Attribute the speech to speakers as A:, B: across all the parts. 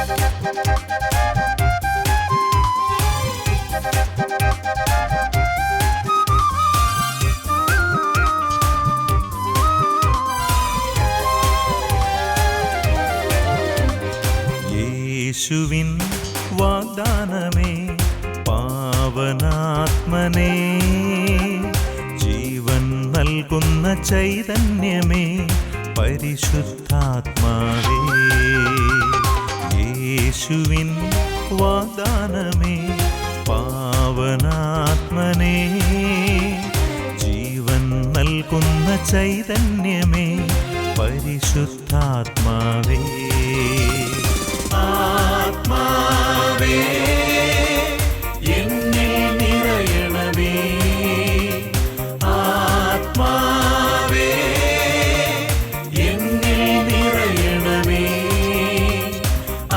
A: യേശുവിൻ വാഗ്ദാനമേ പാവനാത്മനേ, ജീവൻ നൽകുന്ന ചൈതന്യമേ പരിശുദ്ധാത്മാവേ. യേശുവിൻ വാഗ്ദാനമേ പാവനാത്മനേ, ജീവൻ നൽകുന്ന ചൈതന്യമേ പരിശുദ്ധാത്മാവേ. ആത്മാവേ എന്നിൽ നിറയണമേ, ആത്മാവേ എന്നിൽ നിറയണമേ,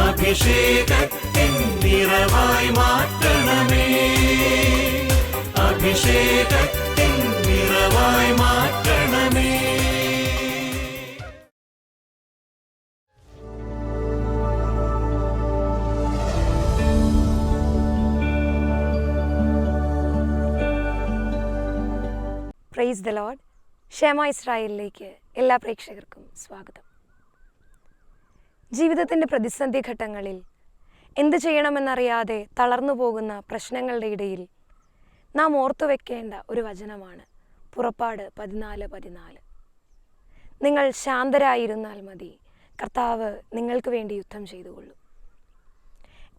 A: അഭിഷേകത്തിൻ നിറവായി മാറ്റണമേ, അഭിഷേകത്തിൻ നിറവായി മാറ്റണമേ.
B: Praise the Lord. ഷേമ ഇസ്രായേലിലേക്ക് എല്ലാ പ്രേക്ഷകർക്കും സ്വാഗതം. ജീവിതത്തിൻ്റെ പ്രതിസന്ധി ഘട്ടങ്ങളിൽ എന്ത് ചെയ്യണമെന്നറിയാതെ തളർന്നു പോകുന്ന പ്രശ്നങ്ങളുടെ ഇടയിൽ നാം ഓർത്തു വെക്കേണ്ട ഒരു വചനമാണ് പുറപ്പാട് 14:14. നിങ്ങൾ ശാന്തരായിരുന്നാൽ മതി, കർത്താവ് നിങ്ങൾക്ക് വേണ്ടി യുദ്ധം ചെയ്തുകൊള്ളും.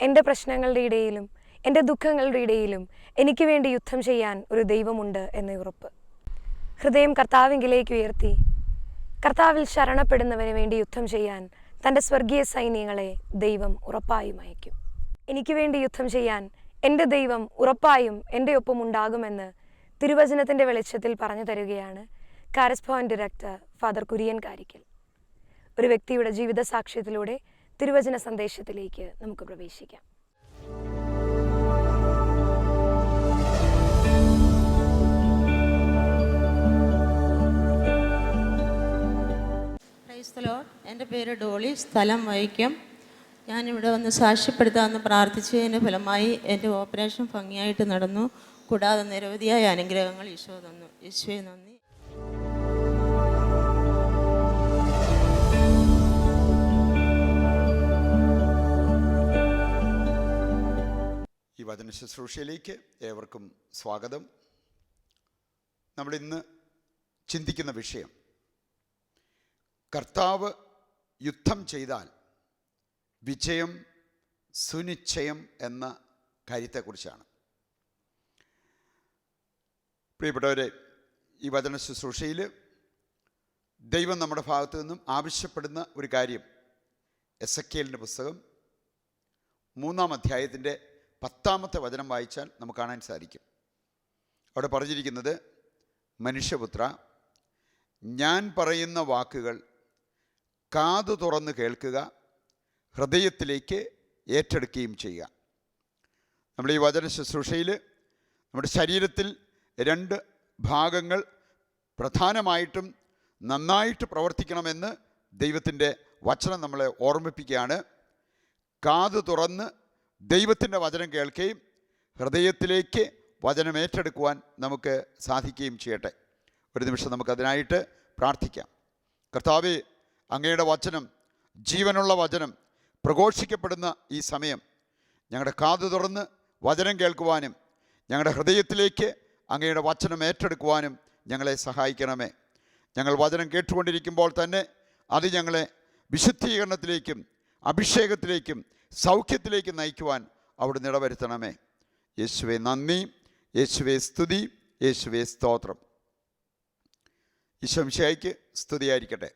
B: എൻ്റെ പ്രശ്നങ്ങളുടെ ഇടയിലും എൻ്റെ ദുഃഖങ്ങളുടെ ഇടയിലും എനിക്ക് വേണ്ടി യുദ്ധം ചെയ്യാൻ ഒരു ദൈവമുണ്ട് എന്ന ഉറപ്പ്. ഹൃദയം കർത്താവിങ്കിലേക്ക് ഉയർത്തി കർത്താവിൽ ശരണപ്പെടുന്നവന് വേണ്ടി യുദ്ധം ചെയ്യാൻ തൻ്റെ സ്വർഗീയ സൈന്യങ്ങളെ ദൈവം ഉറപ്പായും അയക്കും. എനിക്ക് വേണ്ടി യുദ്ധം ചെയ്യാൻ എൻ്റെ ദൈവം ഉറപ്പായും എൻ്റെ ഒപ്പം ഉണ്ടാകുമെന്ന് തിരുവചനത്തിൻ്റെ വെളിച്ചത്തിൽ പറഞ്ഞു തരികയാണ് കാരസ്ഭവൻ ഡയറക്ടർ ഫാദർ കുര്യൻ കാരിക്കൽ. ഒരു വ്യക്തിയുടെ ജീവിത സാക്ഷ്യത്തിലൂടെ തിരുവചന സന്ദേശത്തിലേക്ക് നമുക്ക് പ്രവേശിക്കാം.
C: എൻ്റെ പേര് ഡോളി, സ്ഥലം വൈക്കം. ഞാനിവിടെ വന്ന് സാക്ഷ്യപ്പെടുത്താമെന്ന് പ്രാർത്ഥിച്ചതിൻ്റെ ഫലമായി എൻ്റെ ഓപ്പറേഷൻ ഭംഗിയായിട്ട് നടന്നു. കൂടാതെ നിരവധിയായ അനുഗ്രഹങ്ങൾ ഈശോ തന്നു. ഈശോയെ നന്ദി.
D: ഈ വചന ശുശ്രൂഷയിലേക്ക് ഏവർക്കും സ്വാഗതം. നമ്മളിന്ന് ചിന്തിക്കുന്ന വിഷയം കർത്താവ് യുദ്ധം ചെയ്താൽ വിജയം സുനിശ്ചയം എന്ന കാര്യത്തെക്കുറിച്ചാണ്. പ്രിയപ്പെട്ടവരെ, ഈ വചന ശുശ്രൂഷയിൽ ദൈവം നമ്മുടെ ഭാഗത്തു നിന്നും ആവശ്യപ്പെടുന്ന ഒരു കാര്യം എസെക്കിയേലിൻ്റെ പുസ്തകം 3-ാം അധ്യായത്തിൻ്റെ 10-ാമത്തെ വചനം വായിച്ചാൽ നമുക്ക് കാണാൻ സാധിക്കും. അവിടെ പറഞ്ഞിരിക്കുന്നത്, മനുഷ്യപുത്ര, ഞാൻ പറയുന്ന വാക്കുകൾ കാതു തുറന്ന് കേൾക്കുക, ഹൃദയത്തിലേക്ക് ഏറ്റെടുക്കുകയും ചെയ്യുക. നമ്മൾ ഈ വചന ശുശ്രൂഷയിൽ നമ്മുടെ ശരീരത്തിൽ 2 ഭാഗങ്ങൾ പ്രധാനമായിട്ടും നന്നായിട്ട് പ്രവർത്തിക്കണമെന്ന് ദൈവത്തിൻ്റെ വചനം നമ്മളെ ഓർമ്മിപ്പിക്കുകയാണ്. കാതു തുറന്ന് ദൈവത്തിൻ്റെ വചനം കേൾക്കുകയും ഹൃദയത്തിലേക്ക് വചനം ഏറ്റെടുക്കുവാൻ നമുക്ക് സാധിക്കുകയും ചെയ്യട്ടെ. ഒരു നിമിഷം നമുക്കതിനായിട്ട് പ്രാർത്ഥിക്കാം. കർത്താവേ, അങ്ങയുടെ വചനം, ജീവനുള്ള വചനം പ്രഘോഷിക്കപ്പെടുന്ന ഈ സമയം ഞങ്ങളുടെ കാതു തുറന്ന് വചനം കേൾക്കുവാനും ഞങ്ങളുടെ ഹൃദയത്തിലേക്ക് അങ്ങയുടെ വചനം ഏറ്റെടുക്കുവാനും ഞങ്ങളെ സഹായിക്കണമേ. ഞങ്ങൾ വചനം കേട്ടുകൊണ്ടിരിക്കുമ്പോൾ തന്നെ അത് ഞങ്ങളെ വിശുദ്ധീകരണത്തിലേക്കും അഭിഷേകത്തിലേക്കും സൗഖ്യത്തിലേക്കും നയിക്കുവാൻ അവിടുന്ന് ഇടവരുത്തണമേ. യേശുവേ നന്ദി, യേശുവേ സ്തുതി, യേശുവേ സ്തോത്രം. ഈശോമിശിഹായ്ക്ക് സ്തുതിയായിരിക്കട്ടെ.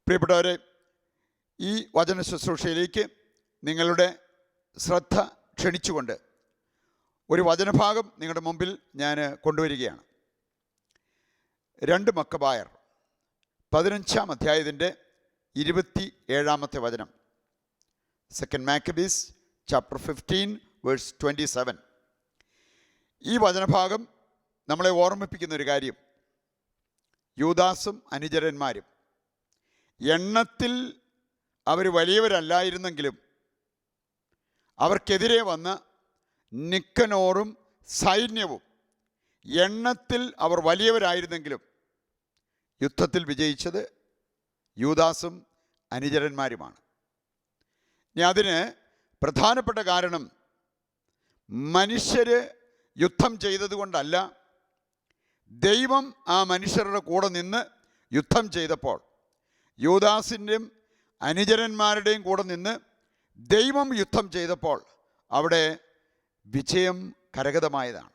D: പ്രിയപ്പെട്ടവരെ, ഈ വചന ശുശ്രൂഷയിലേക്ക് നിങ്ങളുടെ ശ്രദ്ധ ക്ഷണിച്ചുകൊണ്ട് ഒരു വചനഭാഗം നിങ്ങളുടെ മുമ്പിൽ ഞാൻ കൊണ്ടുവരികയാണ്. 2 മക്കബായർ 15-ാം അധ്യായത്തിൻ്റെ 27-ാമത്തെ വചനം. 2 Maccabees chapter 15 verse 27. ഈ വചനഭാഗം നമ്മളെ ഓർമ്മിപ്പിക്കുന്ന ഒരു കാര്യം, യൂദാസും അനുചരന്മാരും എണ്ണത്തിൽ അവർ വലിയവരല്ലായിരുന്നെങ്കിലും അവർക്കെതിരെ വന്ന നിക്കനോറും സൈന്യവും എണ്ണത്തിൽ അവർ വലിയവരായിരുന്നെങ്കിലും യുദ്ധത്തിൽ വിജയിച്ചത് യൂദാസും അനുചരന്മാരുമാണ്. ഇനി അതിന് പ്രധാനപ്പെട്ട കാരണം മനുഷ്യർ യുദ്ധം ചെയ്തതുകൊണ്ടല്ല, ദൈവം ആ മനുഷ്യരുടെ കൂടെ നിന്ന് യുദ്ധം ചെയ്തപ്പോൾ, യൂദാസിൻ്റെയും അനുചരന്മാരുടെയും കൂടെ നിന്ന് ദൈവം യുദ്ധം ചെയ്തപ്പോൾ അവിടെ വിജയം കരഗതമായതാണ്.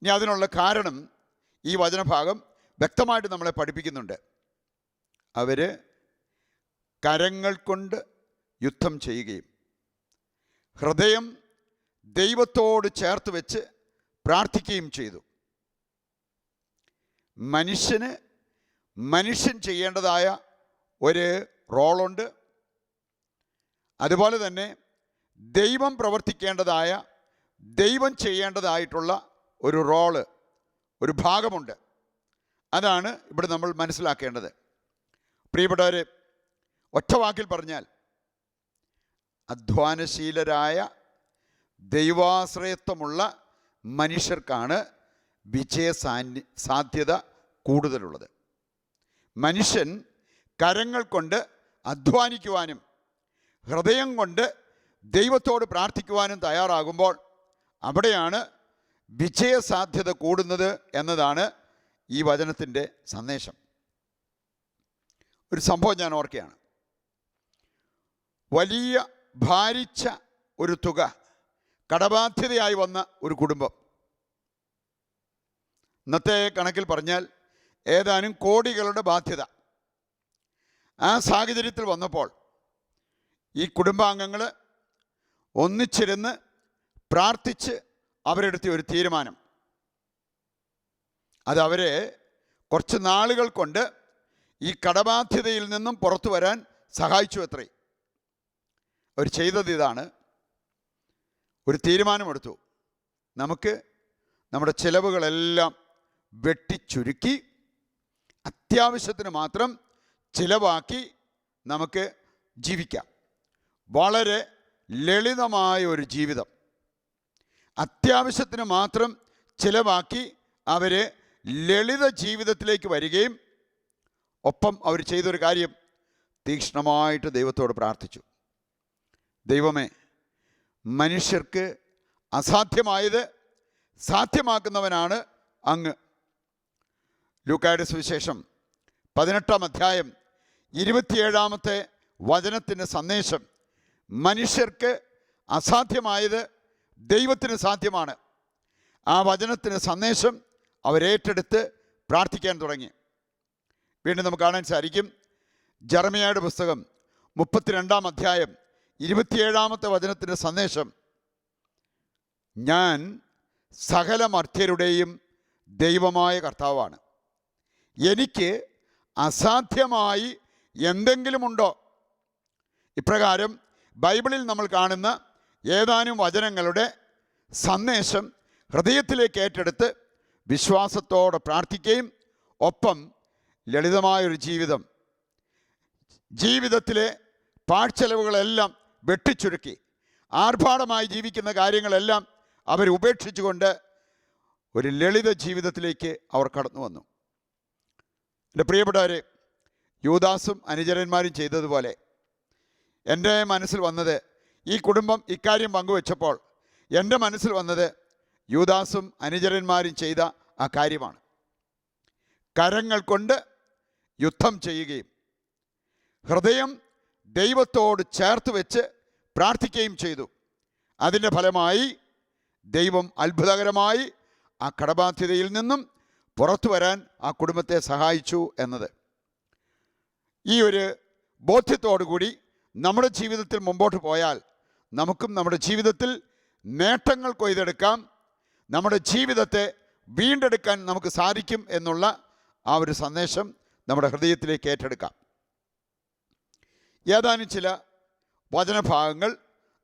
D: ഇനി അതിനുള്ള കാരണം ഈ വചനഭാഗം വ്യക്തമായിട്ട് നമ്മളെ പഠിപ്പിക്കുന്നുണ്ട്. അവർ കരങ്ങൾ കൊണ്ട് യുദ്ധം ചെയ്യുകയും ഹൃദയം ദൈവത്തോട് ചേർത്ത് വെച്ച് പ്രാർത്ഥിക്കുകയും ചെയ്തു. മനുഷ്യൻ ചെയ്യേണ്ടതായ ഒരു റോളുണ്ട്. അതുപോലെ തന്നെ ദൈവം പ്രവർത്തിക്കേണ്ടതായ, ദൈവം ചെയ്യേണ്ടതായിട്ടുള്ള ഒരു റോള്, ഒരു ഭാഗമുണ്ട്. അതാണ് ഇവിടെ നമ്മൾ മനസ്സിലാക്കേണ്ടത്. പ്രിയപ്പെട്ടവരെ, ഒറ്റവാക്കിൽ പറഞ്ഞാൽ അധ്വാനശീലരായ ദൈവാശ്രയത്വമുള്ള മനുഷ്യർക്കാണ് സാധ്യത കൂടുതലുള്ളത്. മനുഷ്യൻ കരങ്ങൾ കൊണ്ട് അധ്വാനിക്കുവാനും ഹൃദയം കൊണ്ട് ദൈവത്തോട് പ്രാർത്ഥിക്കുവാനും തയ്യാറാകുമ്പോൾ അവിടെയാണ് വിജയസാധ്യത കൂടുന്നത് എന്നതാണ് ഈ വചനത്തിൻ്റെ സന്ദേശം. ഒരു സംഭവം ഞാൻ ഓർക്കുകയാണ്. വലിയ ഭാരിച്ച ഒരു തുക കടബാധ്യതയായി വന്ന ഒരു കുടുംബം. ഇന്നത്തെ കണക്കിൽ പറഞ്ഞാൽ ഏതാനും കോടികളുടെ ബാധ്യത. ആ സാഹചര്യത്തിൽ വന്നപ്പോൾ ഈ കുടുംബാംഗങ്ങൾ ഒന്നിച്ചിരുന്ന് പ്രാർത്ഥിച്ച് അവരെടുത്ത ഒരു തീരുമാനം, അത് അവരെ കുറച്ച് നാളുകൾ കൊണ്ട് ഈ കടബാധ്യതയിൽ നിന്നും പുറത്തു വരാൻ സഹായിച്ചു അത്രേ. അവർ ചെയ്തത് ഇതാണ്: ഒരു തീരുമാനമെടുത്തു. നമുക്ക് നമ്മുടെ ചിലവുകളെല്ലാം വെട്ടിച്ചുരുക്കി അത്യാവശ്യത്തിന് മാത്രം ചിലവാക്കി നമുക്ക് ജീവിക്കാം. വളരെ ലളിതമായ ഒരു ജീവിതം, അത്യാവശ്യത്തിന് മാത്രം ചിലവാക്കി അവർ ലളിത ജീവിതത്തിലേക്ക് വരികയും ഒപ്പം അവർ ചെയ്തൊരു കാര്യം, തീക്ഷ്ണമായിട്ട് ദൈവത്തോട് പ്രാർത്ഥിച്ചു. ദൈവമേ, മനുഷ്യർക്ക് അസാധ്യമായത് സാധ്യമാക്കുന്നവനാണ് അങ്ങ്. ലൂക്കായുടെ സുവിശേഷം 18-ാം അധ്യായം 27-ാമത്തെ വചനത്തിൻ്റെ സന്ദേശം, മനുഷ്യർക്ക് അസാധ്യമായത് ദൈവത്തിന് സാധ്യമാണ്. ആ വചനത്തിൻ്റെ സന്ദേശം അവരേറ്റെടുത്ത് പ്രാർത്ഥിക്കാൻ തുടങ്ങി. വീണ്ടും നമുക്ക് കാണാൻ സാധിക്കും, ജെറമ്യായുടെ പുസ്തകം 32-ാം അധ്യായം 27-ാമത്തെ വചനത്തിൻ്റെ സന്ദേശം, ഞാൻ സകല മർത്യരുടെയും ദൈവമായ കർത്താവാണ്, എനിക്ക് അസാധ്യമായി എന്തെങ്കിലുമുണ്ടോ? ഇപ്രകാരം ബൈബിളിൽ നമ്മൾ കാണുന്ന ഏതാനും വചനങ്ങളുടെ സന്ദേശം ഹൃദയത്തിലേക്ക് ഏറ്റെടുത്ത് വിശ്വാസത്തോടെ പ്രാർത്ഥിക്കുകയും ഒപ്പം ലളിതമായൊരു ജീവിതത്തിലെ പാഴ്ചെലവുകളെല്ലാം വെട്ടിച്ചുരുക്കി ആർഭാടമായി ജീവിക്കുന്ന കാര്യങ്ങളെല്ലാം അവർ ഉപേക്ഷിച്ചുകൊണ്ട് ഒരു ലളിത ജീവിതത്തിലേക്ക് അവർ കടന്നു വന്നു. എൻ്റെ പ്രിയപ്പെട്ടവരെ, യൂദാസും അനുചരന്മാരും ചെയ്തതുപോലെ എൻ്റെ മനസ്സിൽ വന്നത്, ഈ കുടുംബം ഇക്കാര്യം പങ്കുവെച്ചപ്പോൾ എൻ്റെ മനസ്സിൽ വന്നത് യൂദാസും അനുചരന്മാരും ചെയ്ത ആ കാര്യമാണ്. കരങ്ങൾ കൊണ്ട് യുദ്ധം ചെയ്യുകയും ഹൃദയം ദൈവത്തോട് ചേർത്ത് വെച്ച് പ്രാർത്ഥിക്കുകയും ചെയ്തു. അതിൻ്റെ ഫലമായി ദൈവം അത്ഭുതകരമായി ആ കടബാധ്യതയിൽ നിന്നും പുറത്തു വരാൻ ആ കുടുംബത്തെ സഹായിച്ചു എന്നത്. ഈ ഒരു ബോധ്യത്തോടു കൂടി നമ്മുടെ ജീവിതത്തിൽ മുമ്പോട്ട് പോയാൽ നമുക്കും നമ്മുടെ ജീവിതത്തിൽ നേട്ടങ്ങൾ കൊയ്തെടുക്കാം, നമ്മുടെ ജീവിതത്തെ വീണ്ടെടുക്കാൻ നമുക്ക് സാധിക്കും എന്നുള്ള ആ ഒരു സന്ദേശം നമ്മുടെ ഹൃദയത്തിലേക്ക് ഏറ്റെടുക്കാം. ഏതാനും ചില വചനഭാഗങ്ങൾ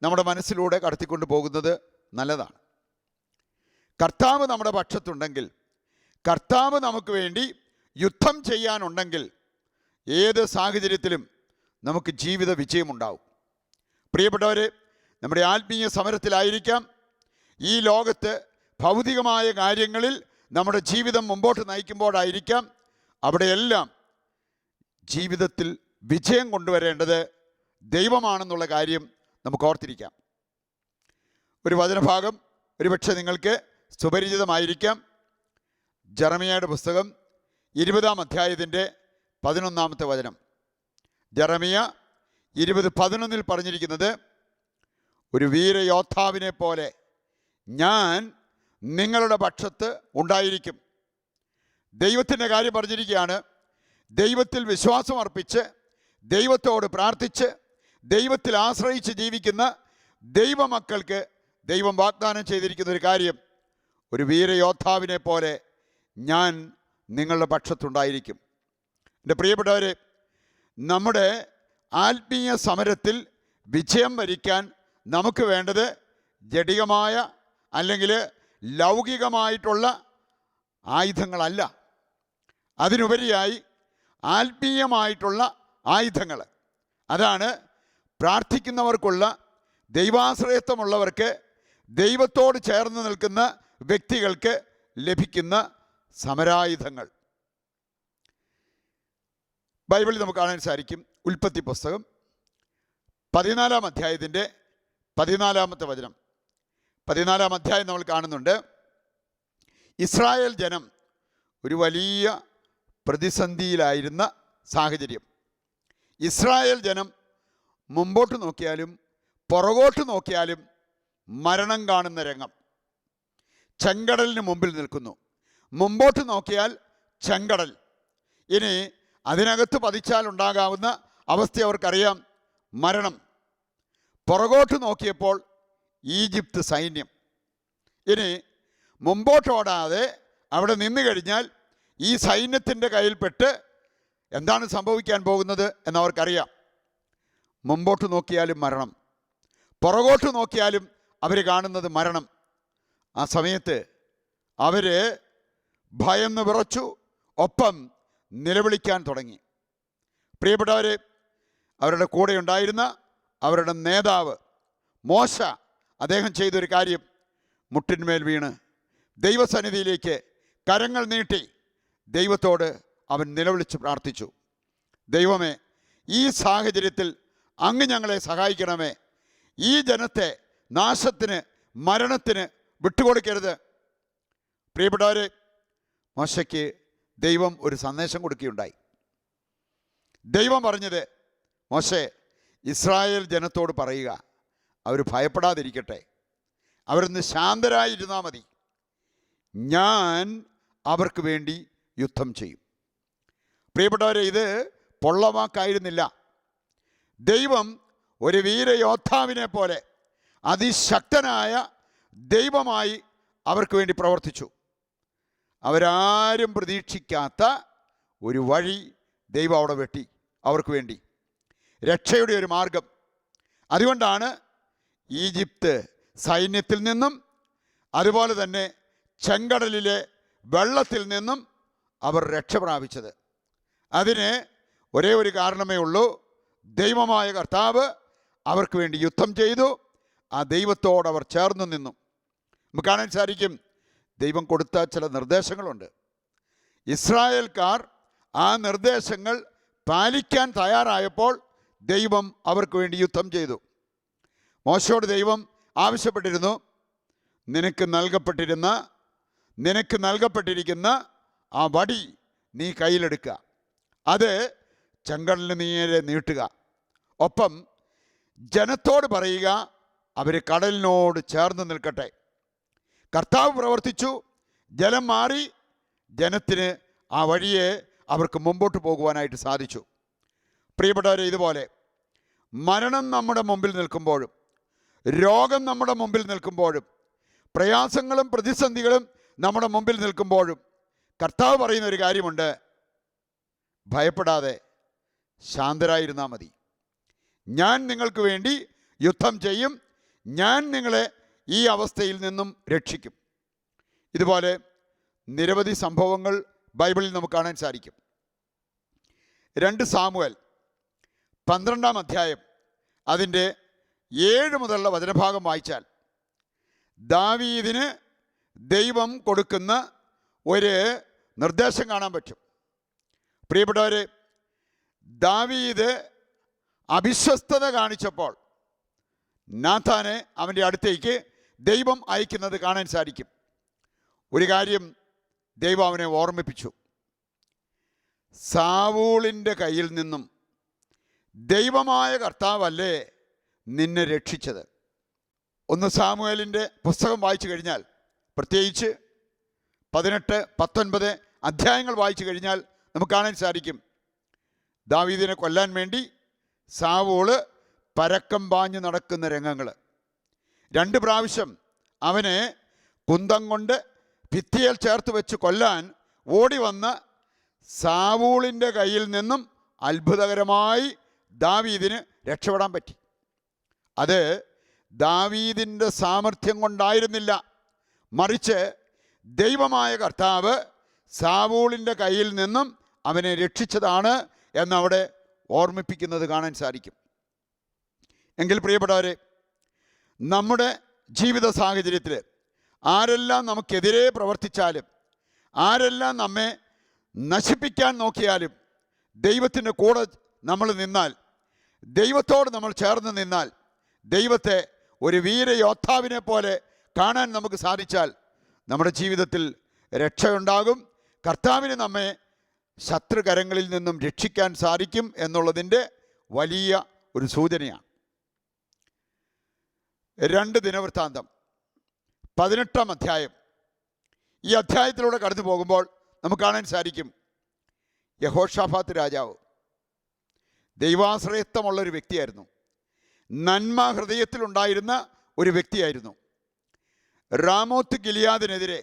D: നമ്മുടെ മനസ്സിലൂടെ കടത്തിക്കൊണ്ട് പോകുന്നത് നല്ലതാണ്. കർത്താവ് നമ്മുടെ പക്ഷത്തുണ്ടെങ്കിൽ, കർത്താവ് നമുക്ക് വേണ്ടി യുദ്ധം ചെയ്യാനുണ്ടെങ്കിൽ, ഏത് സാഹചര്യത്തിലും നമുക്ക് ജീവിത വിജയമുണ്ടാവും. പ്രിയപ്പെട്ടവരെ, നമ്മുടെ ആത്മീയ സമരത്തിലായിരിക്കാം, ഈ ലോകത്ത് ഭൗതികമായ കാര്യങ്ങളിൽ നമ്മുടെ ജീവിതം മുമ്പോട്ട് നയിക്കുമ്പോഴായിരിക്കാം, അവിടെയെല്ലാം ജീവിതത്തിൽ വിജയം കൊണ്ടുവരേണ്ടത് ദൈവമാണെന്നുള്ള കാര്യം നമുക്ക് ഓർത്തിരിക്കാം. ഒരു വചനഭാഗം ഒരുപക്ഷെ നിങ്ങൾക്ക് സുപരിചിതമായിരിക്കാം. ജെറമിയായുടെ പുസ്തകം 20-ാം അധ്യായത്തിൻ്റെ 11-ാമത്തെ വചനം. ജെറമിയ 20:11 പറഞ്ഞിരിക്കുന്നത്, ഒരു വീരയോദ്ധാവിനെ പോലെ ഞാൻ നിങ്ങളുടെ പക്ഷത്ത് ഉണ്ടായിരിക്കും. ദൈവത്തിൻ്റെ കാര്യം പറഞ്ഞിരിക്കുകയാണ്. ദൈവത്തിൽ വിശ്വാസം അർപ്പിച്ച്, ദൈവത്തോട് പ്രാർത്ഥിച്ച്, ദൈവത്തിൽ ആശ്രയിച്ച് ജീവിക്കുന്ന ദൈവമക്കൾക്ക് ദൈവം വാഗ്ദാനം ചെയ്തിരിക്കുന്ന ഒരു കാര്യം, ഒരു വീരയോദ്ധാവിനെ പോലെ ഞാൻ നിങ്ങളുടെ പക്ഷത്തുണ്ടായിരിക്കും. എൻ്റെ പ്രിയപ്പെട്ടവരെ, നമ്മുടെ ആത്മീയ സമരത്തിൽ വിജയം വരിക്കാൻ നമുക്ക് വേണ്ടത് ജഡികമായ അല്ലെങ്കിൽ ലൗകികമായിട്ടുള്ള ആയുധങ്ങളല്ല. അതിനുപരിയായി ആത്മീയമായിട്ടുള്ള ആയുധങ്ങൾ. അതാണ് പ്രാർത്ഥിക്കുന്നവർക്കുള്ള, ദൈവാശ്രയത്വമുള്ളവർക്ക്, ദൈവത്തോട് ചേർന്ന് നിൽക്കുന്ന വ്യക്തികൾക്ക് ലഭിക്കുന്ന സമരായുധങ്ങൾ. ബൈബിളിൽ നമുക്ക് കാണാൻ സാധിക്കും. ഉൽപ്പത്തി പുസ്തകം 14-ാം അധ്യായത്തിൻ്റെ 14-ാമത്തെ വചനം. 14-ാം അധ്യായം നമ്മൾ കാണുന്നുണ്ട്. ഇസ്രായേൽ ജനം ഒരു വലിയ പ്രതിസന്ധിയിലായിരുന്ന സാഹചര്യം. ഇസ്രായേൽ ജനം മുമ്പോട്ട് നോക്കിയാലും പുറകോട്ട് നോക്കിയാലും മരണം കാണുന്ന രംഗം. ചെങ്കടലിന് മുമ്പിൽ നിൽക്കുന്നു. മുമ്പോട്ട് നോക്കിയാൽ ചെങ്കടൽ. ഇനി അതിനകത്ത് പതിച്ചാൽ ഉണ്ടാകാവുന്ന അവസ്ഥ അവർക്കറിയാം, മരണം. പുറകോട്ട് നോക്കിയപ്പോൾ ഈജിപ്ത് സൈന്യം. ഇനി മുമ്പോട്ടോടാതെ അവിടെ നിന്ന് കഴിഞ്ഞാൽ ഈ സൈന്യത്തിൻ്റെ കയ്യിൽപ്പെട്ട് എന്താണ് സംഭവിക്കാൻ പോകുന്നത് എന്നവർക്കറിയാം. മുമ്പോട്ട് നോക്കിയാലും മരണം, പുറകോട്ട് നോക്കിയാലും അവർ കാണുന്നത് മരണം. ആ സമയത്ത് അവർ ഭയന്ന് വിറച്ചു, ഒപ്പം നിലവിളിക്കാൻ തുടങ്ങി. പ്രിയപ്പെട്ടവരെ, അവരുടെ കൂടെ ഉണ്ടായിരുന്ന അവരുടെ നേതാവ് മോശ, അദ്ദേഹം ചെയ്തൊരു കാര്യം, മുട്ടിന്മേൽ വീണ് ദൈവസന്നിധിയിലേക്ക് കരങ്ങൾ നീട്ടി ദൈവത്തോട് അവൻ നിലവിളിച്ച് പ്രാർത്ഥിച്ചു. ദൈവമേ, ഈ സാഹചര്യത്തിൽ അങ്ങ് ഞങ്ങളെ സഹായിക്കണമേ. ഈ ജനത്തെ നാശത്തിന്, മരണത്തിന് വിട്ടുകൊടുക്കരുത്. പ്രിയപ്പെട്ടവരെ, മോശയ്ക്ക് ദൈവം ഒരു സന്ദേശം കൊടുക്കുകയുണ്ടായി. ദൈവം പറഞ്ഞത്, മോശേ, ഇസ്രായേൽ ജനത്തോട് പറയുക, അവർ ഭയപ്പെടാതിരിക്കട്ടെ, അവരൊന്ന് ശാന്തരായിരുന്നാൽ മതി, ഞാൻ അവർക്ക് വേണ്ടി യുദ്ധം ചെയ്യും. പ്രിയപ്പെട്ടവരെ, ഇത് പൊള്ളവാക്കായിരുന്നില്ല. ദൈവം ഒരു വീരയോദ്ധാവിനെ പോലെ അതിശക്തനായ ദൈവമായി അവർക്ക് വേണ്ടി പ്രവർത്തിച്ചു. അവരാരും പ്രതീക്ഷിക്കാത്ത ഒരു വഴി ദൈവം അവിടെ വെട്ടി അവർക്ക് വേണ്ടി, രക്ഷയുടെ ഒരു മാർഗം. അതുകൊണ്ടാണ് ഈജിപ്ത് സൈന്യത്തിൽ നിന്നും അതുപോലെ തന്നെ ചെങ്കടലിലെ വെള്ളത്തിൽ നിന്നും അവർ രക്ഷ പ്രാപിച്ചത്. അതിന് ഒരേ ഒരു കാരണമേ ഉള്ളൂ, ദൈവമായ കർത്താവ് അവർക്ക് വേണ്ടി യുദ്ധം ചെയ്തു. ആ ദൈവത്തോട് അവർ ചേർന്ന് നിന്നു. നമുക്ക് കാണാൻ സാധിക്കും, ദൈവം കൊടുത്ത ചില നിർദ്ദേശങ്ങളുണ്ട്. ഇസ്രായേൽക്കാർ ആ നിർദ്ദേശങ്ങൾ പാലിക്കാൻ തയ്യാറായപ്പോൾ ദൈവം അവർക്ക് വേണ്ടി യുദ്ധം ചെയ്തു. മോശയോട് ദൈവം ആവശ്യപ്പെട്ടിരുന്നു, നിനക്ക് നൽകപ്പെട്ടിരിക്കുന്ന ആ വടി നീ കയ്യിലെടുക്കുക, അത് ചെങ്കടലിന് നേരെ നീട്ടുക, ഒപ്പം ജനത്തോട് പറയുക, അവർ കടലിനോട് ചേർന്ന് നിൽക്കട്ടെ. കർത്താവ് പ്രവർത്തിച്ചു, ജലം മാറി, ജനത്തിന് ആ വഴിയെ അവർക്ക് മുമ്പോട്ട് പോകുവാനായിട്ട് സാധിച്ചു. പ്രിയപ്പെട്ടവരെ, ഇതുപോലെ മരണം നമ്മുടെ മുമ്പിൽ നിൽക്കുമ്പോഴും, രോഗം നമ്മുടെ മുമ്പിൽ നിൽക്കുമ്പോഴും, പ്രയാസങ്ങളും പ്രതിസന്ധികളും നമ്മുടെ മുമ്പിൽ നിൽക്കുമ്പോഴും കർത്താവ് പറയുന്ന ഒരു കാര്യമുണ്ട്, ഭയപ്പെടാതെ ശാന്തരായിരുന്നാൽ മതി, ഞാൻ നിങ്ങൾക്ക് വേണ്ടി യുദ്ധം ചെയ്യും, ഞാൻ നിങ്ങളെ ഈ അവസ്ഥയിൽ നിന്നും രക്ഷിക്കും. ഇതുപോലെ നിരവധി സംഭവങ്ങൾ ബൈബിളിൽ നമുക്ക് കാണാൻ സാധിക്കും. 2 സാമുവേൽ 12-ാം അധ്യായം അതിൻ്റെ 7 മുതലുള്ള വചനഭാഗം വായിച്ചാൽ ദാവീദിന് ദൈവം കൊടുക്കുന്ന ഒരു നിർദ്ദേശം കാണാൻ പറ്റും. പ്രിയപ്പെട്ടവരെ, ദാവീദ് അവിശ്വസ്തത കാണിച്ചപ്പോൾ നാഥാനെ അവൻ്റെ അടുത്തേക്ക് ദൈവം അയക്കുന്നത് കാണാൻ സാധിക്കും. ഒരു കാര്യം ദൈവം അവനെ ഓർമ്മിപ്പിച്ചു. സാവൂളിൻ്റെ കയ്യിൽ നിന്നും ദൈവമായ കർത്താവല്ലേ നിന്നെ രക്ഷിച്ചത്. 1 സാമുവേലിൻ്റെ പുസ്തകം വായിച്ചു കഴിഞ്ഞാൽ, പ്രത്യേകിച്ച് 18, 19 അധ്യായങ്ങൾ വായിച്ചു കഴിഞ്ഞാൽ നമുക്ക് കാണാൻ സാധിക്കും, ദാവീദിനെ കൊല്ലാൻ വേണ്ടി സാവൂള് പരക്കം പാഞ്ഞ് നടക്കുന്ന രംഗങ്ങൾ. 2 പ്രാവശ്യം അവനെ കുന്തം കൊണ്ട് ഭിത്തിയിൽ ചേർത്ത് വെച്ച് കൊല്ലാൻ ഓടി വന്ന സാവൂളിൻ്റെ കയ്യിൽ നിന്നും അത്ഭുതകരമായി ദാവീദിന് രക്ഷപ്പെടാൻ പറ്റി. അത് ദാവീദിൻ്റെ സാമർഥ്യം കൊണ്ടായിരുന്നില്ല, മറിച്ച് ദൈവമായ കർത്താവ് സാവൂളിൻ്റെ കയ്യിൽ നിന്നും അവനെ രക്ഷിച്ചതാണ് എന്നവിടെ ഓർമ്മിപ്പിക്കുന്നത് കാണാൻ സാധിക്കും. എങ്കിൽ പ്രിയപ്പെട്ടവരെ, നമ്മുടെ ജീവിത സാഹചര്യത്തിൽ ആരെല്ലാം നമുക്കെതിരെ പ്രവർത്തിച്ചാലും, ആരെല്ലാം നമ്മെ നശിപ്പിക്കാൻ നോക്കിയാലും, ദൈവത്തിൻ്റെ കൂടെ നമ്മൾ നിന്നാൽ, ദൈവത്തോട് നമ്മൾ ചേർന്ന് നിന്നാൽ, ദൈവത്തെ ഒരു വീരയോദ്ധാവിനെ പോലെ കാണാൻ നമുക്ക് സാധിച്ചാൽ നമ്മുടെ ജീവിതത്തിൽ രക്ഷയുണ്ടാകും. കർത്താവിന് നമ്മെ ശത്രുകരങ്ങളിൽ നിന്നും രക്ഷിക്കാൻ സാധിക്കും എന്നുള്ളതിൻ്റെ വലിയ ഒരു സൂചനയാണ്. 2 ദിനവൃത്താന്തം 18-ാം അധ്യായം. ഈ അധ്യായത്തിലൂടെ കടന്നു പോകുമ്പോൾ നമുക്ക് കാണാൻ സാധിക്കും, യഹോഷാഫാത്ത് രാജാവ് ദൈവാശ്രയത്വമുള്ളൊരു വ്യക്തിയായിരുന്നു. നന്മ ഹൃദയത്തിലുണ്ടായിരുന്ന ഒരു വ്യക്തിയായിരുന്നു. റാമോത്ത് ഗിലിയാദിനെതിരെ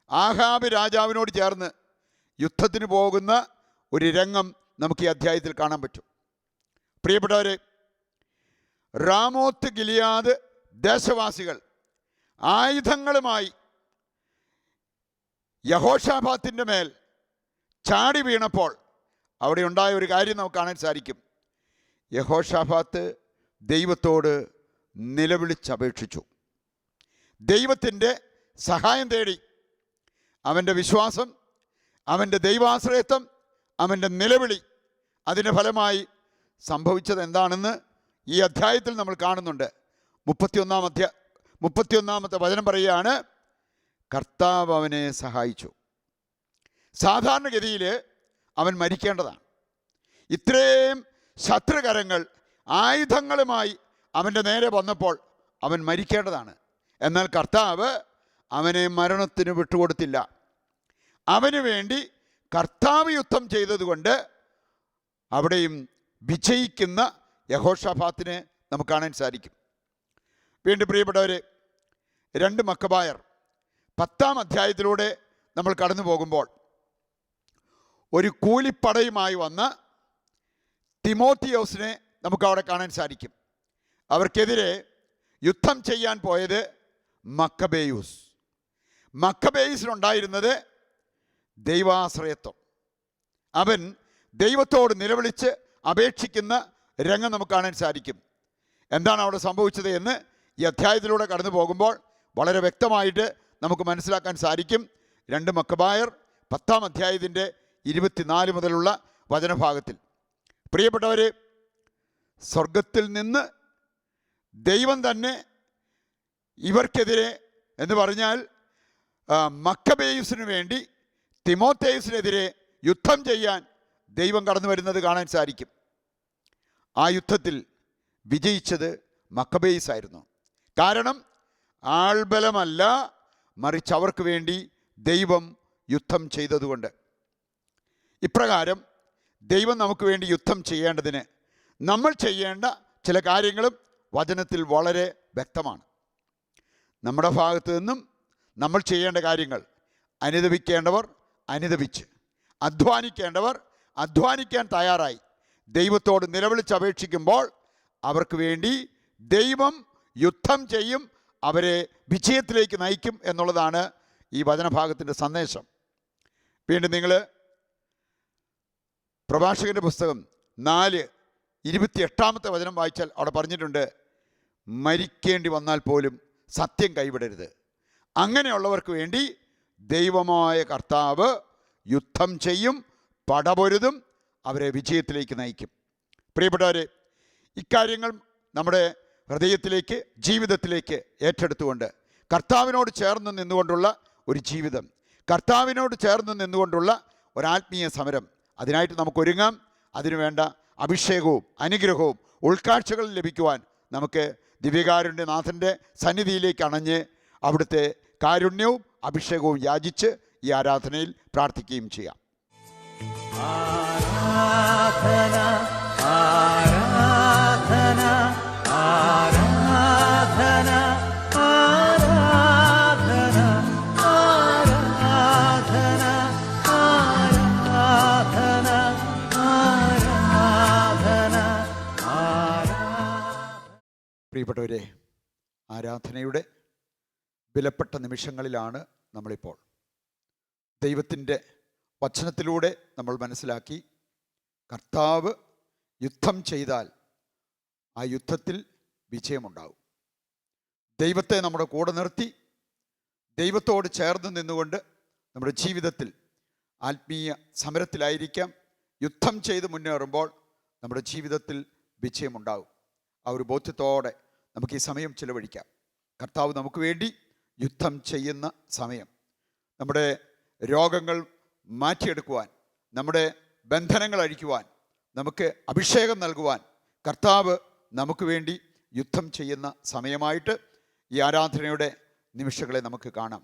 D: ആഹാബ് രാജാവിനോട് ചേർന്ന് യുദ്ധത്തിന് പോകുന്ന ഒരു രംഗം നമുക്ക് ഈ അധ്യായത്തിൽ കാണാൻ പറ്റും. പ്രിയപ്പെട്ടവരെ, റാമോത്ത് ഗിലിയാദ് ദേശവാസികൾ ആയുധങ്ങളുമായി യഹോഷാഫാത്തിൻ്റെ മേൽ ചാടി വീണപ്പോൾ അവിടെ ഉണ്ടായ ഒരു കാര്യം നമുക്ക് കാണാൻ സാധിക്കും. യഹോഷാഫാത്ത് ദൈവത്തോട് നിലവിളിച്ചപേക്ഷിച്ചു, ദൈവത്തിൻ്റെ സഹായം തേടി. അവൻ്റെ വിശ്വാസം, അവൻ്റെ ദൈവാശ്രയത്വം, അവൻ്റെ നിലവിളി, അതിൻ്റെ ഫലമായി സംഭവിച്ചത് എന്താണെന്ന് ഈ അധ്യായത്തിൽ നമ്മൾ കാണുന്നുണ്ട്. 31-ാമത്തെ വചനം പറയുകയാണ്, കർത്താവ് അവനെ സഹായിച്ചു. സാധാരണഗതിയിൽ അവൻ മരിക്കേണ്ടതാണ്. ഇത്രയും ശത്രുകരങ്ങൾ ആയുധങ്ങളുമായി അവൻ്റെ നേരെ വന്നപ്പോൾ അവൻ മരിക്കേണ്ടതാണ്. എന്നാൽ കർത്താവ് അവനെ മരണത്തിന് വിട്ടുകൊടുത്തില്ല. അവന് വേണ്ടി കർത്താവ് യുദ്ധം ചെയ്തതുകൊണ്ട് അവിടെയും വിജയിക്കുന്ന യഹോഷാഫാത്തിനെ നമുക്ക് കാണാൻ സാധിക്കും. വീണ്ടും പ്രിയപ്പെട്ടവരെ, 2 മക്കബായർ 10-ാം അധ്യായത്തിലൂടെ നമ്മൾ കടന്നു പോകുമ്പോൾ ഒരു കൂലിപ്പടയുമായി വന്ന തിമോത്തിയോസിനെ നമുക്ക് അവിടെ കാണാൻ സാധിക്കും. അവർക്കെതിരെ യുദ്ധം ചെയ്യാൻ പോയത് മക്കബേയൂസ്. മക്കബേയൂസിനുണ്ടായിരുന്നത് ദൈവാശ്രയത്വം. അവൻ ദൈവത്തോട് നിലവിളിച്ച് അപേക്ഷിക്കുന്ന രംഗം നമുക്ക് കാണാൻ സാധിക്കും. എന്താണ് അവിടെ സംഭവിച്ചത് എന്ന് ഈ അധ്യായത്തിലൂടെ കടന്നു പോകുമ്പോൾ വളരെ വ്യക്തമായിട്ട് നമുക്ക് മനസ്സിലാക്കാൻ സാധിക്കും. 2 മക്കബായർ 10-ാം അധ്യായത്തിൻ്റെ 24 മുതലുള്ള വചനഭാഗത്തിൽ. പ്രിയപ്പെട്ടവരെ, സ്വർഗത്തിൽ നിന്ന് ദൈവം തന്നെ ഇവർക്കെതിരെ എന്ന് പറഞ്ഞാൽ മക്കബേയൂസിന് വേണ്ടി തിമോത്തേയുസിനെതിരെ യുദ്ധം ചെയ്യാൻ ദൈവം കടന്നു വരുന്നത് കാണാൻ സാധിക്കും. ആ യുദ്ധത്തിൽ വിജയിച്ചത് മക്കബേയൂസ് ആയിരുന്നു. കാരണം ആൾബലമല്ല, മറിച്ച് അവർക്ക് വേണ്ടി ദൈവം യുദ്ധം ചെയ്തതുകൊണ്ട്. ഇപ്രകാരം ദൈവം നമുക്ക് വേണ്ടി യുദ്ധം ചെയ്യേണ്ടതിന് നമ്മൾ ചെയ്യേണ്ട ചില കാര്യങ്ങളും വചനത്തിൽ വളരെ വ്യക്തമാണ്. നമ്മുടെ ഭാഗത്തു നിന്നും നമ്മൾ ചെയ്യേണ്ട കാര്യങ്ങൾ, അനുദപിക്കേണ്ടവർ അനുദപിച്ച്, അധ്വാനിക്കേണ്ടവർ അധ്വാനിക്കാൻ തയ്യാറായി ദൈവത്തോട് നിലവിളിച്ചപേക്ഷിക്കുമ്പോൾ അവർക്ക് വേണ്ടി ദൈവം യുദ്ധം ചെയ്യും, അവരെ വിജയത്തിലേക്ക് നയിക്കും എന്നുള്ളതാണ് ഈ വചനഭാഗത്തിൻ്റെ സന്ദേശം. വീണ്ടും നിങ്ങൾ പ്രഭാഷകൻ്റെ പുസ്തകം 4 28 വചനം വായിച്ചാൽ അവിടെ പറഞ്ഞിട്ടുണ്ട്, മരിക്കേണ്ടി വന്നാൽ പോലും സത്യം കൈവിടരുത്. അങ്ങനെയുള്ളവർക്ക് വേണ്ടി ദൈവമായ കർത്താവ് യുദ്ധം ചെയ്യും, പടപൊരുതും, അവരെ വിജയത്തിലേക്ക് നയിക്കും. പ്രിയപ്പെട്ടവരെ, ഇക്കാര്യങ്ങൾ നമ്മുടെ ഹൃദയത്തിലേക്ക്, ജീവിതത്തിലേക്ക് ഏറ്റെടുത്തുകൊണ്ട് കർത്താവിനോട് ചേർന്ന് നിന്നുകൊണ്ടുള്ള ഒരു ജീവിതം, കർത്താവിനോട് ചേർന്ന് നിന്നുകൊണ്ടുള്ള ഒരാത്മീയ സമരം, അതിനായിട്ട് നമുക്ക് ഒരുങ്ങാം. അതിനുവേണ്ട അഭിഷേകവും അനുഗ്രഹവും ഉൾക്കാഴ്ചകളും ലഭിക്കുവാൻ നമുക്ക് ദിവ്യകാരുണ്യനാഥൻ്റെ സന്നിധിയിലേക്ക് അണഞ്ഞ് അവിടുത്തെ കാരുണ്യവും അഭിഷേകവും യാചിച്ച് ഈ ആരാധനയിൽ പ്രാർത്ഥിക്കുകയും ചെയ്യാം.
A: ആരാധന ആരാധന ആരാധന ആരാധന ആരാധന ആരാധന ആരാധന ആരാധന.
D: പ്രിയപ്പെട്ടവരെ, ആരാധനയുടെ വിലപ്പെട്ട നിമിഷങ്ങളിലാണ് നമ്മളിപ്പോൾ. ദൈവത്തിൻ്റെ വചനത്തിലൂടെ നമ്മൾ മനസ്സിലാക്കി, കർത്താവ് യുദ്ധം ചെയ്താൽ ആ യുദ്ധത്തിൽ വിജയമുണ്ടാവും. ദൈവത്തെ നമ്മുടെ കൂടെ നിർത്തി ദൈവത്തോട് ചേർന്ന് നിന്നുകൊണ്ട് നമ്മുടെ ജീവിതത്തിൽ ആത്മീയ സമരത്തിലായിരിക്കാം. യുദ്ധം ചെയ്ത് മുന്നേറുമ്പോൾ നമ്മുടെ ജീവിതത്തിൽ വിജയമുണ്ടാവും. ആ ഒരു ബോധ്യത്തോടെ നമുക്ക് ഈ സമയം ചിലവഴിക്കാം. കർത്താവ് നമുക്ക് വേണ്ടി യുദ്ധം ചെയ്യുന്ന സമയം. നമ്മുടെ രോഗങ്ങൾ മാറ്റിയെടുക്കുവാൻ, നമ്മുടെ ബന്ധനങ്ങൾ അഴിക്കുവാൻ, നമുക്ക് അഭിഷേകം നൽകുവാൻ കർത്താവ് നമുക്ക് വേണ്ടി യുദ്ധം ചെയ്യുന്ന സമയമായിട്ട് ഈ ആരാധനയുടെ നിമിഷങ്ങളെ നമുക്ക് കാണാം.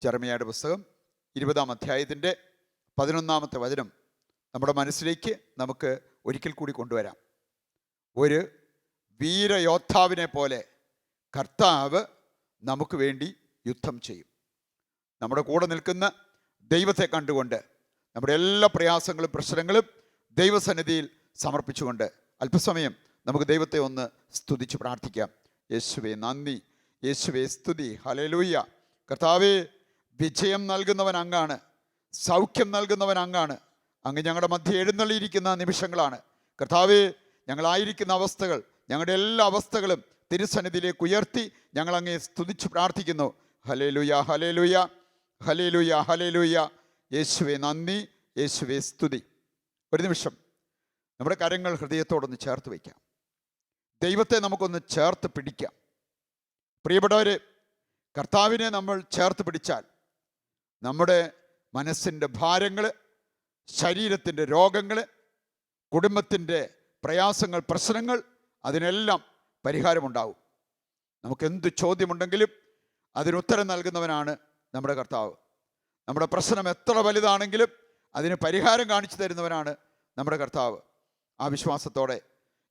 D: ജെറമ്യായുടെ പുസ്തകം 20-ാം അധ്യായത്തിൻ്റെ 11-ാമത്തെ വചനം നമ്മുടെ മനസ്സിലേക്ക് നമുക്ക് ഒരിക്കൽ കൂടി കൊണ്ടുവരാം. ഒരു വീരയോദ്ധാവിനെ പോലെ കർത്താവ് നമുക്ക് വേണ്ടി യുദ്ധം ചെയ്യും. നമ്മുടെ കൂടെ നിൽക്കുന്ന ദൈവത്തെ കണ്ടുകൊണ്ട് നമ്മുടെ എല്ലാ പ്രയാസങ്ങളും പ്രശ്നങ്ങളും ദൈവസന്നിധിയിൽ സമർപ്പിച്ചുകൊണ്ട് അല്പസമയം നമുക്ക് ദൈവത്തെ ഒന്ന് സ്തുതിച്ച് പ്രാർത്ഥിക്കാം. യേശുവേ നന്ദി, യേശുവേ സ്തുതി, ഹല്ലേലൂയ. കർത്താവേ, വിജയം നൽകുന്നവൻ അങ്ങാണ്, സൗഖ്യം നൽകുന്നവൻ അങ്ങാണ്. അങ്ങ് ഞങ്ങളുടെ മധ്യ എഴുന്നള്ളിയിരിക്കുന്ന നിമിഷങ്ങളാണ്. കർത്താവേ, ഞങ്ങളായിരിക്കുന്ന അവസ്ഥകൾ, ഞങ്ങളുടെ എല്ലാ അവസ്ഥകളും തിരുസന്നിധിയിലേക്ക് ഉയർത്തി ഞങ്ങൾ അങ്ങേ സ്തുതിച്ച് പ്രാർത്ഥിക്കുന്നു. Hallelujah, hallelujah, hallelujah, hallelujah. യേശുവേ നന്ദി, യേശുവേ സ്തുതി. ഒരു നിമിഷം നമ്മുടെ കരങ്ങൾ ഹൃദയത്തോടൊന്ന് ചേർത്ത് വയ്ക്കാം. ദൈവത്തെ നമുക്കൊന്ന് ചേർത്ത് പിടിക്കാം. പ്രിയപ്പെട്ടവരെ, കർത്താവിനെ നമ്മൾ ചേർത്ത് പിടിച്ചാൽ നമ്മുടെ മനസ്സിൻ്റെ ഭാരങ്ങൾ, ശരീരത്തിൻ്റെ രോഗങ്ങൾ, കുടുംബത്തിൻ്റെ പ്രയാസങ്ങൾ, പ്രശ്നങ്ങൾ, അതിനെല്ലാം പരിഹാരമുണ്ടാവും. നമുക്കെന്ത് ചോദ്യമുണ്ടെങ്കിലും അതിനുത്തരം നൽകുന്നവനാണ് നമ്മുടെ കർത്താവ്. നമ്മുടെ പ്രശ്നം എത്ര വലുതാണെങ്കിലും അതിന് പരിഹാരം കാണിച്ചു തരുന്നവനാണ് നമ്മുടെ കർത്താവ്. ആ വിശ്വാസത്തോടെ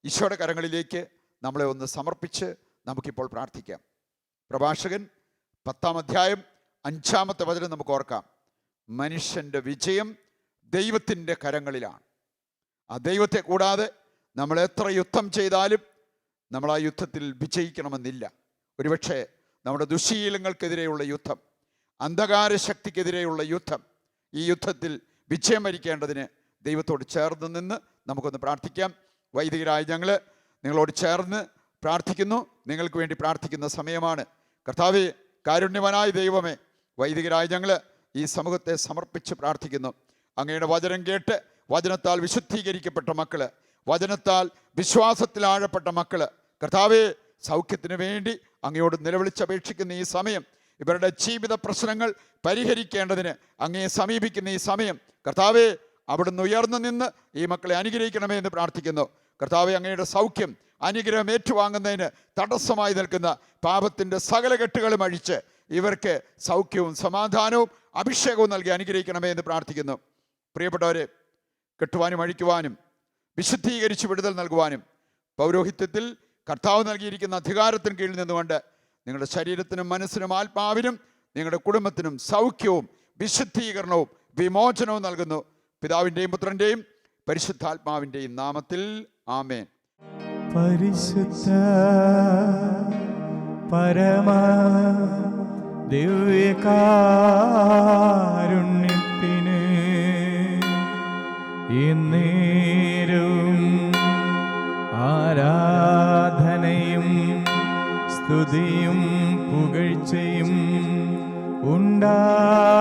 D: ഈശോയുടെ കരങ്ങളിലേക്ക് നമ്മളെ ഒന്ന് സമർപ്പിച്ച് നമുക്കിപ്പോൾ പ്രാർത്ഥിക്കാം. പ്രഭാഷകൻ 10-ാം അധ്യായം 5-ാമത്തെ വചനം നമുക്ക് ഓർക്കാം. മനുഷ്യൻ്റെ വിജയം ദൈവത്തിൻ്റെ കരങ്ങളിലാണ്. ആ ദൈവത്തെ കൂടാതെ നമ്മൾ എത്ര യുദ്ധം ചെയ്താലും നമ്മൾ ആ യുദ്ധത്തിൽ വിജയിക്കണമെന്നില്ല. ഒരുപക്ഷെ നമ്മുടെ ദുശ്ശീലങ്ങൾക്കെതിരെയുള്ള യുദ്ധം, അന്ധകാര ശക്തിക്കെതിരെയുള്ള യുദ്ധം, ഈ യുദ്ധത്തിൽ വിജയം വരിക്കേണ്ടതിന് ദൈവത്തോട് ചേർന്ന് നിന്ന് നമുക്കൊന്ന് പ്രാർത്ഥിക്കാം. വൈദികരായ ഞങ്ങൾ നിങ്ങളോട് ചേർന്ന് പ്രാർത്ഥിക്കുന്നു. നിങ്ങൾക്ക് വേണ്ടി പ്രാർത്ഥിക്കുന്ന സമയമാണ്. കർത്താവേ, കാരുണ്യവാനായ ദൈവമേ, വൈദികരായ ഞങ്ങൾ ഈ സമൂഹത്തെ സമർപ്പിച്ച് പ്രാർത്ഥിക്കുന്നു. അങ്ങയുടെ വചനം കേട്ട് വചനത്താൽ വിശുദ്ധീകരിക്കപ്പെട്ട മക്കള്, വചനത്താൽ വിശ്വാസത്തിൽ ആഴപ്പെട്ട മക്കള്, കർത്താവേ, സൗഖ്യത്തിന് വേണ്ടി അങ്ങയോട് നിലവിളിച്ചപേക്ഷിക്കുന്ന ഈ സമയം, ഇവരുടെ ജീവിത പ്രശ്നങ്ങൾ പരിഹരിക്കേണ്ടതിന് അങ്ങയെ സമീപിക്കുന്ന ഈ സമയം, കർത്താവേ, അവിടുന്ന് ഉയർന്നു നിന്ന് ഈ മക്കളെ അനുഗ്രഹിക്കണമേ എന്ന് പ്രാർത്ഥിക്കുന്നു. കർത്താവേ, അങ്ങയുടെ സൗഖ്യം, അനുഗ്രഹം ഏറ്റുവാങ്ങുന്നതിന് തടസ്സമായി നിൽക്കുന്ന പാപത്തിൻ്റെ സകല കെട്ടുകളും അഴിച്ച് ഇവർക്ക് സൗഖ്യവും സമാധാനവും അഭിഷേകവും നൽകി അനുഗ്രഹിക്കണമേ എന്ന് പ്രാർത്ഥിക്കുന്നു. പ്രിയപ്പെട്ടവരെ, കെട്ടുവാനും അഴിക്കുവാനും വിശുദ്ധീകരിച്ച് വിടുതൽ നൽകുവാനും പൗരോഹിത്യത്തിൽ കർത്താവ് നൽകിയിരിക്കുന്ന അധികാരത്തിന് കീഴിൽ നിന്നുകൊണ്ട് നിങ്ങളുടെ ശരീരത്തിനും മനസ്സിനും ആത്മാവിനും നിങ്ങളുടെ കുടുംബത്തിനും സൗഖ്യവും വിശുദ്ധീകരണവും വിമോചനവും നൽകുന്നു. പിതാവിൻ്റെയും പുത്രൻ്റെയും പരിശുദ്ധാത്മാവിൻ്റെയും നാമത്തിൽ ആമേൻ.
A: പരിശുദ്ധ പരമ ദിവ്യകാരുണ്യത്തിന് എന്നേരവും സ്തുതിയും പുകഴ്ചയും ഉണ്ടായിരിക്കട്ടെ.